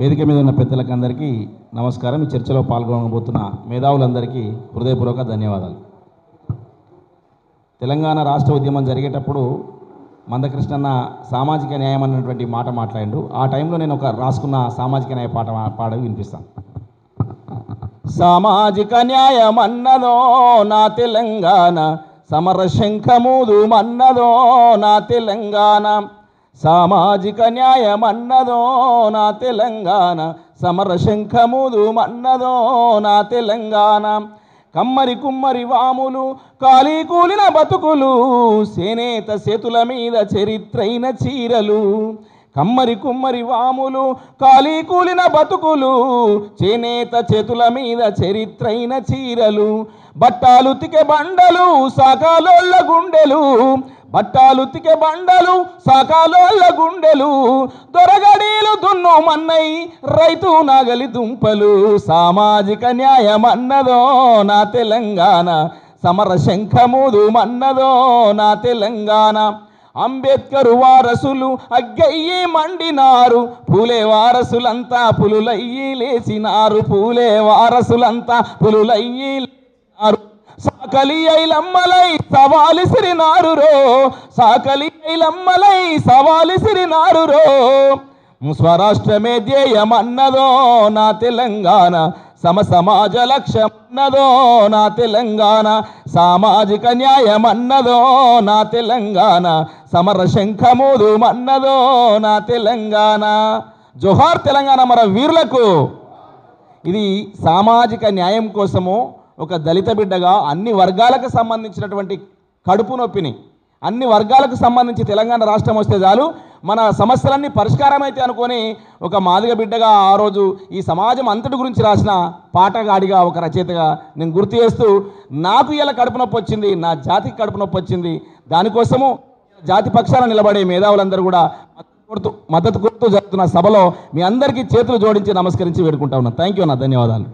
వేదిక మీద ఉన్న పెద్దలకందరికీ నమస్కారం. ఈ చర్చలో పాల్గొనబోతున్న మేధావులందరికీ హృదయపూర్వక ధన్యవాదాలు. తెలంగాణ రాష్ట్ర ఉద్యమం జరిగేటప్పుడు మందకృష్ణన్న సామాజిక న్యాయం అన్నటువంటి మాట మాట్లాడిండు. ఆ టైంలో నేను ఒక రాసుకున్న సామాజిక న్యాయ పాట పాడి వినిపిస్తాను. సామాజిక న్యాయం అన్నదో నా తెలంగాణ, సమర శంఖమూదు మన్నదో నా తెలంగాణ. సామాజిక న్యాయం అన్నదో నా తెలంగాణ, సమర శంఖమూదు మన్నదో నా తెలంగాణ. కమ్మరి కుమ్మరి వాములు కాళీ కూలిన బతుకులు, చేనేత చేతుల మీద చరిత్రైన చీరలు. కమ్మరి కుమ్మరి వాములు కాళీ కూలిన బతుకులు, చేనేత చేతుల మీద చరిత్రైన చీరలు. బట్టాలుతికే బండలు సాకాలోళ్ళ గుండెలు, బట్టాలుతికే బండలు సాకాలోళ్ళ గుండెలు. దొరగడీలు దున్ను మన్నై రైతు నాగలి దుంపలు. సామాజిక న్యాయం అన్నదో నా తెలంగాణ, సమర శంఖమూదు మన్నదో నా తెలంగాణ. అంబేద్కర్ వారసులు అగ్గయ్యి మండినారు, పూలే వారసులంతా పులులయ్యి లేచినారు. పూలే వారసులంతా పులులయ్యి లేచినారు. సాకలి ఐలమ్మలై సవాలిసిరినారు రో, సాకలి ఐలమ్మలై సవాలిసిరినారు రో. స్వరాష్ట్రమే ధ్యేయమన్నదో నా తెలంగాణ, సమాజ లక్ష్యమన్నదో నా తెలంగాణ. సామాజిక న్యాయమన్నదో నా తెలంగాణ, సమర శంఖమూదు మన్నదో నా తెలంగాణ. జోహార్ తెలంగాణ మన వీరులకు. ఇది సామాజిక న్యాయం కోసము ఒక దళిత బిడ్డగా అన్ని వర్గాలకు సంబంధించినటువంటి కడుపు నొప్పిని, అన్ని వర్గాలకు సంబంధించి తెలంగాణ రాష్ట్రం వస్తే చాలు మన సమస్యలన్నీ పరిష్కారం అయితే అనుకొని ఒక మాదిగ బిడ్డగా ఆ రోజు ఈ సమాజం అంతటి గురించి రాసిన పాటగాడిగా, ఒక రచయితగా నేను గుర్తు చేస్తూ, నాకు ఇలా కడుపు నొప్పి వచ్చింది, నా జాతికి కడుపు నొప్పి వచ్చింది, దానికోసము జాతి పక్షాన నిలబడే మేధావులందరూ కూడా మద్దతు కొడుతూ జరుగుతున్న సభలో మీ అందరికీ చేతులు జోడించి నమస్కరించి వేడుకుంటా ఉన్నాను. థ్యాంక్ యూ అన్న, ధన్యవాదాలు.